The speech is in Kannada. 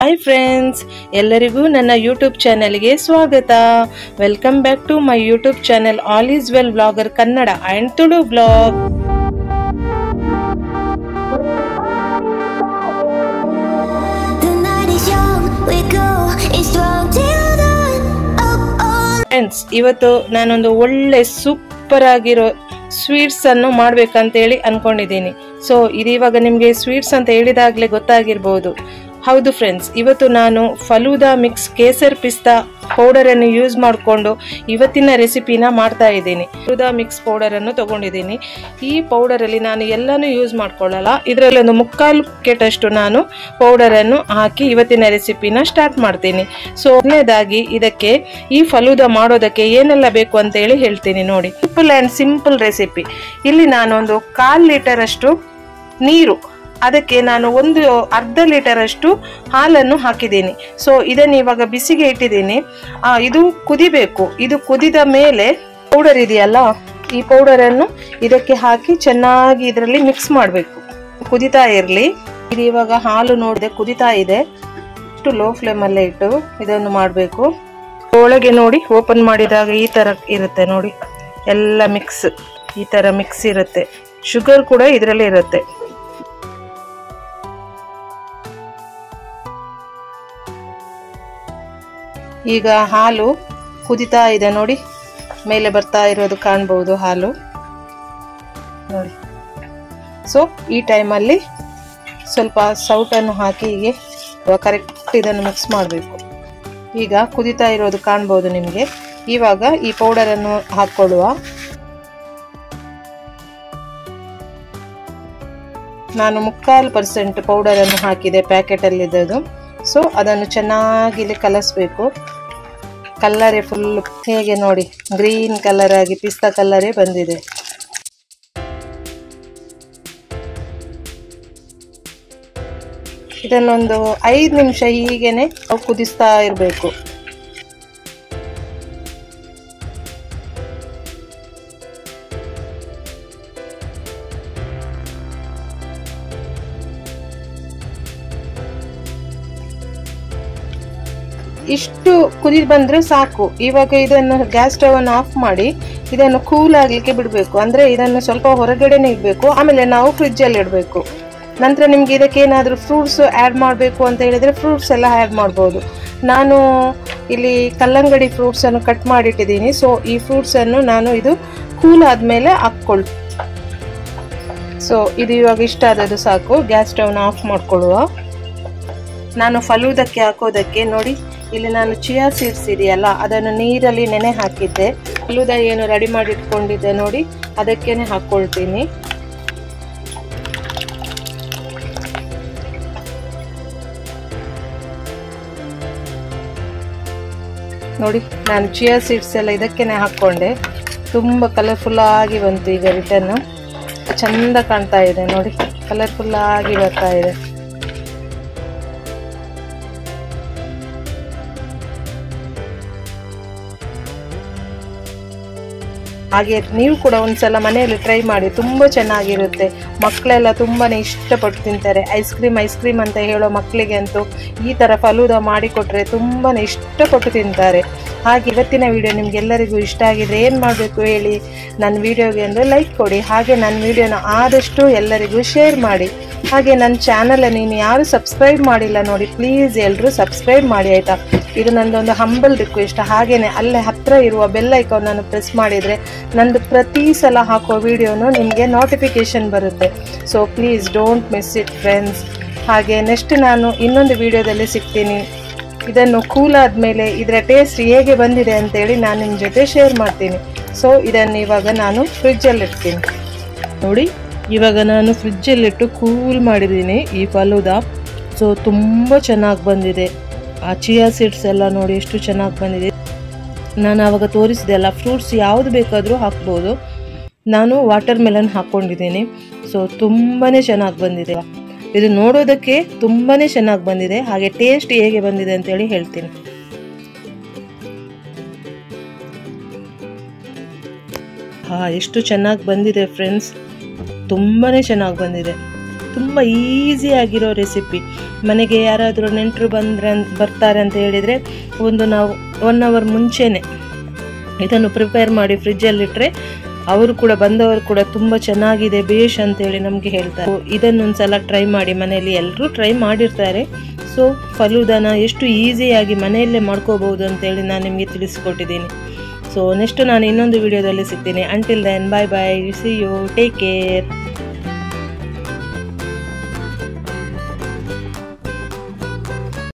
ಹಾಯ್ ಫ್ರೆಂಡ್ಸ್, ಎಲ್ಲರಿಗೂ ನನ್ನ ಯೂಟ್ಯೂಬ್ ಚಾನೆಲ್ಗೆ ಸ್ವಾಗತ. Welcome back to my YouTube channel all is well vlogger Kannada and Tulu blog. Friends, ಇವತ್ತು ನಾನೊಂದು ಒಳ್ಳೆ ಸೂಪರ್ ಆಗಿರೋ ಸ್ವೀಟ್ಸ್ ಅನ್ನು ಮಾಡ್ಬೇಕಂತೇಳಿ ಅನ್ಕೊಂಡಿದ್ದೀನಿ. ಸೊ ಇವಾಗ ನಿಮಗೆ ಸ್ವೀಟ್ಸ್ ಅಂತ ಹೇಳಿದಾಗಲೇ ಗೊತ್ತಾಗಿರ್ಬೋದು. ಹೌದು ಫ್ರೆಂಡ್ಸ್, ಇವತ್ತು ನಾನು ಫಲೂದಾ ಮಿಕ್ಸ್ ಕೇಸರ್ ಪಿಸ್ತಾ ಪೌಡರ್ ಅನ್ನು ಯೂಸ್ ಮಾಡಿಕೊಂಡು ಇವತ್ತಿನ ರೆಸಿಪಿನ ಮಾಡ್ತಾ ಇದ್ದೀನಿ. ಫಲೂದಾ ಮಿಕ್ಸ್ ಪೌಡರ್ ಅನ್ನು ತಗೊಂಡಿದ್ದೀನಿ. ಈ ಪೌಡರ್ ಅಲ್ಲಿ ನಾನು ಎಲ್ಲಾನು ಯೂಸ್ ಮಾಡ್ಕೊಳ್ಳಲ್ಲ. ಇದರಲ್ಲಿ ಒಂದು 3/4 ಕೆಟಷ್ಟು ನಾನು ಪೌಡರ್ ಅನ್ನು ಹಾಕಿ ಇವತ್ತಿನ ರೆಸಿಪಿನ ಸ್ಟಾರ್ಟ್ ಮಾಡ್ತೀನಿ. ಸೊ ಮೊದಲನೇದಾಗಿ ಇದಕ್ಕೆ ಈ ಫಲೂದಾ ಮಾಡೋದಕ್ಕೆ ಏನೆಲ್ಲ ಬೇಕು ಅಂತ ಹೇಳಿ ಹೇಳ್ತೀನಿ ನೋಡಿ. Simple and simple recipe. ಇಲ್ಲಿ ನಾನೊಂದು 1/4 ಲೀಟರ್ ಅಷ್ಟು ನೀರು, ಅದಕ್ಕೆ ನಾನು ಒಂದು ಅರ್ಧ ಲೀಟರ್ ಅಷ್ಟು ಹಾಲನ್ನು ಹಾಕಿದ್ದೀನಿ. ಸೊ ಇದನ್ನು ಇವಾಗ ಬಿಸಿಗೆ ಇಟ್ಟಿದ್ದೀನಿ. ಇದು ಕುದಿಬೇಕು. ಇದು ಕುದಿದ ಮೇಲೆ ಪೌಡರ್ ಇದೆಯಲ್ಲ, ಈ ಪೌಡರ್ ಅನ್ನು ಇದಕ್ಕೆ ಹಾಕಿ ಚೆನ್ನಾಗಿ ಇದರಲ್ಲಿ ಮಿಕ್ಸ್ ಮಾಡಬೇಕು. ಕುದಿತಾ ಇರಲಿ. ಇದು ಇವಾಗ ಹಾಲು ನೋಡಿದೆ ಕುದಿತಾ ಇದೆ. ಇಷ್ಟು ಲೋ ಫ್ಲೇಮ್ ಅಲ್ಲೇ ಇಟ್ಟು ಇದನ್ನು ಮಾಡಬೇಕು. ಒಳಗೆ ನೋಡಿ ಓಪನ್ ಮಾಡಿದಾಗ ಈ ತರ ಇರುತ್ತೆ ನೋಡಿ, ಎಲ್ಲ ಮಿಕ್ಸ್ ಈ ತರ ಮಿಕ್ಸ್ ಇರುತ್ತೆ. ಶುಗರ್ ಕೂಡ ಇದರಲ್ಲಿ ಇರುತ್ತೆ. ಈಗ ಹಾಲು ಕುದಿತಾ ಇದೆ ನೋಡಿ, ಮೇಲೆ ಬರ್ತಾ ಇರೋದು ಕಾಣಬಹುದು ಹಾಲು ನೋಡಿ. ಸೊ ಈ ಟೈಮಲ್ಲಿ ಸ್ವಲ್ಪ ಸೌಟನ್ನು ಹಾಕಿ ಹೀಗೆ ಕರೆಕ್ಟ್ ಇದನ್ನು ಮಿಕ್ಸ್ ಮಾಡಬೇಕು. ಈಗ ಕುದಿತಾ ಇರೋದು ಕಾಣಬಹುದು ನಿಮಗೆ. ಇವಾಗ ಈ ಪೌಡರನ್ನು ಹಾಕ್ಕೊಳ್ಳುವ. ನಾನು 3/4% ಪೌಡರನ್ನು ಹಾಕಿದೆ ಪ್ಯಾಕೆಟಲ್ಲಿದ್ದು. ಸೊ ಅದನ್ನು ಚೆನ್ನಾಗಿ ಇಲ್ಲಿ ಕಲಸಬೇಕು. ಕಲ್ಲರೇ ಫುಲ್ ಹೇಗೆ ನೋಡಿ, ಗ್ರೀನ್ ಕಲರ್ ಆಗಿ ಪಿಸ್ತಾ ಕಲ್ಲರೇ ಬಂದಿದೆ. ಇದನ್ನೊಂದು 5 ನಿಮಿಷ ಹೀಗೇನೆ ಕುದಿಸ್ತಾ ಇರಬೇಕು. ಇಷ್ಟು ಕುದಿ ಬಂದ್ರೆ ಸಾಕು. ಇವಾಗ ಇದನ್ನು ಗ್ಯಾಸ್ ಸ್ಟವ್ ಅನ್ನು ಆಫ್ ಮಾಡಿ ಇದನ್ನು ಕೂಲ್ ಆಗ್ಲಿಕ್ಕೆ ಬಿಡಬೇಕು. ಅಂದ್ರೆ ಇದನ್ನು ಸ್ವಲ್ಪ ಹೊರಗಡೆನೆ ಇಡಬೇಕು. ಆಮೇಲೆ ನಾವು ಫ್ರಿಜ್ ಅಲ್ಲಿ ಇಡಬೇಕು. ನಂತರ ನಿಮ್ಗೆ ಇದಕ್ಕೆ ಏನಾದರೂ ಫ್ರೂಟ್ಸ್ ಆ್ಯಡ್ ಮಾಡಬೇಕು ಅಂತ ಹೇಳಿದ್ರೆ ಫ್ರೂಟ್ಸ್ ಎಲ್ಲ ಆ್ಯಡ್ ಮಾಡ್ಬೋದು. ನಾನು ಇಲ್ಲಿ ಕಲ್ಲಂಗಡಿ ಫ್ರೂಟ್ಸ್ ಅನ್ನು ಕಟ್ ಮಾಡಿಟ್ಟಿದ್ದೀನಿ. ಸೊ ಈ ಫ್ರೂಟ್ಸ್ ಅನ್ನು ನಾನು ಇದು ಕೂಲ್ ಆದ್ಮೇಲೆ ಹಾಕ್ಕೊಳ್ತೀನಿ. ಸೊ ಇದು ಇವಾಗ ಇಷ್ಟ ಆದದ್ದು ಸಾಕು. ಗ್ಯಾಸ್ ಸ್ಟವ್ನ ಆಫ್ ಮಾಡ್ಕೊಳ್ಳುವ. ನಾನು ಫಲೂದಕ್ಕೆ ಹಾಕೋದಕ್ಕೆ ನೋಡಿ, ಇಲ್ಲಿ ನಾನು ಚಿಯಾ ಸೀಡ್ಸ್ ಇದೆಯಲ್ಲ ಅದನ್ನು ನೀರಲ್ಲಿ ನೆನೆ ಹಾಕಿದ್ದೆ. ಫಲೂದಾ ಏನು ರೆಡಿ ಮಾಡಿ ಇಟ್ಕೊಂಡಿದ್ದೆ ನೋಡಿ, ಅದಕ್ಕೇನೆ ಹಾಕ್ಕೊಳ್ತೀನಿ. ನೋಡಿ, ನಾನು ಚಿಯಾ ಸೀಡ್ಸ್ ಎಲ್ಲ ಇದಕ್ಕೇನೆ ಹಾಕ್ಕೊಂಡೆ. ತುಂಬ ಕಲರ್ಫುಲ್ ಆಗಿ ಬಂತು. ಈಗ ರಿಟರ್ನ್ ಚಂದ ಕಾಣ್ತಾ ಇದೆ ನೋಡಿ, ಕಲರ್ಫುಲ್ ಆಗಿ ಬರ್ತಾ ಇದೆ. ಹಾಗೆ ನೀವು ಕೂಡ ಒಂದ್ಸಲ ಮನೆಯಲ್ಲಿ ಟ್ರೈ ಮಾಡಿ, ತುಂಬ ಚೆನ್ನಾಗಿರುತ್ತೆ. ಮಕ್ಕಳೆಲ್ಲ ತುಂಬಾನೇ ಇಷ್ಟಪಟ್ಟು ತಿಂತಾರೆ. ಐಸ್ ಕ್ರೀಮ್ ಅಂತ ಹೇಳೋ ಮಕ್ಕಳಿಗೆ ಅಂತೂ ಈ ಥರ ಫಲೂದಾ ಮಾಡಿಕೊಟ್ರೆ ತುಂಬಾನೇ ಇಷ್ಟಪಟ್ಟು ತಿಂತಾರೆ. ಹಾಗೆ ಇವತ್ತಿನ ವಿಡಿಯೋ ನಿಮ್ಗೆಲ್ಲರಿಗೂ ಇಷ್ಟ ಆಗಿದ್ರೆ ಏನು ಮಾಡಬೇಕು ಹೇಳಿ, ನನ್ನ ವಿಡಿಯೋಗೆ ಅಂದರೆ ಲೈಕ್ ಕೊಡಿ. ಹಾಗೆ ನನ್ನ ವಿಡಿಯೋನ ಆದಷ್ಟು ಎಲ್ಲರಿಗೂ ಶೇರ್ ಮಾಡಿ. ಹಾಗೆ ನನ್ನ ಚಾನಲನ್ನು ಇನ್ನು ಯಾರು ಸಬ್ಸ್ಕ್ರೈಬ್ ಮಾಡಿಲ್ಲ ನೋಡಿ, ಪ್ಲೀಸ್ ಎಲ್ಲರೂ ಸಬ್ಸ್ಕ್ರೈಬ್ ಮಾಡಿ ಆಯಿತಾ. ಇದು ನಂದೊಂದು ಹಂಬಲ್ ರಿಕ್ವೆಸ್ಟ್. ಹಾಗೆಯೇ ಅಲ್ಲೇ ಹತ್ತಿರ ಇರುವ ಬೆಲ್ ಐಕಾನನ್ನು ಪ್ರೆಸ್ ಮಾಡಿದರೆ ನಂದು ಪ್ರತಿ ಸಲ ಹಾಕೋ ವಿಡಿಯೋನು ನಿಮಗೆ ನೋಟಿಫಿಕೇಶನ್ ಬರುತ್ತೆ. So please don't miss it friends. ಹಾಗೆ ನೆಕ್ಸ್ಟ್ ನಾನು ಇನ್ನೊಂದು ವಿಡಿಯೋದಲ್ಲಿ ಸಿಗ್ತೀನಿ. ಇದನ್ನು ಕೂಲ್ ಆದಮೇಲೆ ಇದರ ಟೇಸ್ಟ್ ಹೇಗೆ ಬಂದಿದೆ ಅಂತೇಳಿ ನಾನು ನಿಮ್ಮ ಜೊತೆ ಶೇರ್ ಮಾಡ್ತೀನಿ. ಸೊ ಇದನ್ನು ಇವಾಗ ನಾನು ಫ್ರಿಜ್ಜಲ್ಲಿ ಇಡ್ತೀನಿ ನೋಡಿ. ಇವಾಗ ನಾನು ಫ್ರಿಜ್ಜಲ್ಲಿಟ್ಟು ಕೂಲ್ ಮಾಡಿದ್ದೀನಿ ಈ ಫಲೂದಾ. ಸೊ ತುಂಬ ಚೆನ್ನಾಗಿ ಬಂದಿದೆ. ಆ ಚಿಯಾ ಸೀಡ್ಸ್ ಎಲ್ಲ ನೋಡಿ ಎಷ್ಟು ಚೆನ್ನಾಗಿ ಬಂದಿದೆ. ನಾನು ಆವಾಗ ತೋರಿಸಿದೆ ಅಲ್ಲ, ಫ್ರೂಟ್ಸ್ ಯಾವುದು ಬೇಕಾದರೂ ಹಾಕ್ಬೋದು. ನಾನು ವಾಟರ್ ಮೆಲನ್ ಹಾಕ್ಕೊಂಡಿದ್ದೀನಿ. ಸೊ ತುಂಬಾ ಚೆನ್ನಾಗಿ ಬಂದಿದೆ. ಇದು ನೋಡೋದಕ್ಕೆ ತುಂಬಾ ಚೆನ್ನಾಗಿ ಬಂದಿದೆ. ಹಾಗೆ ಟೇಸ್ಟ್ ಹೇಗೆ ಬಂದಿದೆ ಅಂತೇಳಿ ಹೇಳ್ತೀನಿ. ಎಷ್ಟು ಚೆನ್ನಾಗಿ ಬಂದಿದೆ ಫ್ರೆಂಡ್ಸ್, ತುಂಬಾ ಚೆನ್ನಾಗಿ ಬಂದಿದೆ. ತುಂಬ ಈಸಿ ಆಗಿರೋ ರೆಸಿಪಿ. ಮನೆಗೆ ಯಾರಾದರೂ ನೆಂಟರು ಬರ್ತಾರೆ ಅಂತ ಹೇಳಿದರೆ ನಾವು 1 ಅವರ್ ಮುಂಚೆನೇ ಇದನ್ನು ಪ್ರಿಪೇರ್ ಮಾಡಿ ಫ್ರಿಜ್ಜಲ್ಲಿಟ್ಟರೆ ಅವರು ಕೂಡ ಬಂದವರು ಕೂಡ ತುಂಬ ಚೆನ್ನಾಗಿದೆ ಬೇಷ್ ಅಂತೇಳಿ ನಮಗೆ ಹೇಳ್ತಾರೆ. ಇದನ್ನೊಂದ್ಸಲ ಟ್ರೈ ಮಾಡಿ, ಮನೆಯಲ್ಲಿ ಎಲ್ಲರೂ ಟ್ರೈ ಮಾಡಿರ್ತಾರೆ. ಸೊ ಫಲೂದಾನ ಎಷ್ಟು ಈಸಿಯಾಗಿ ಮನೆಯಲ್ಲೇ ಮಾಡ್ಕೋಬಹುದು ಅಂತೇಳಿ ನಾನು ನಿಮಗೆ ತಿಳಿಸಿಕೊಟ್ಟಿದ್ದೀನಿ. ಸೊ ನೆಕ್ಸ್ಟ್ ನಾನು ಇನ್ನೊಂದು ವಿಡಿಯೋದಲ್ಲಿ ಸಿಗ್ತೀನಿ. Until then, bye bye, see you, take care.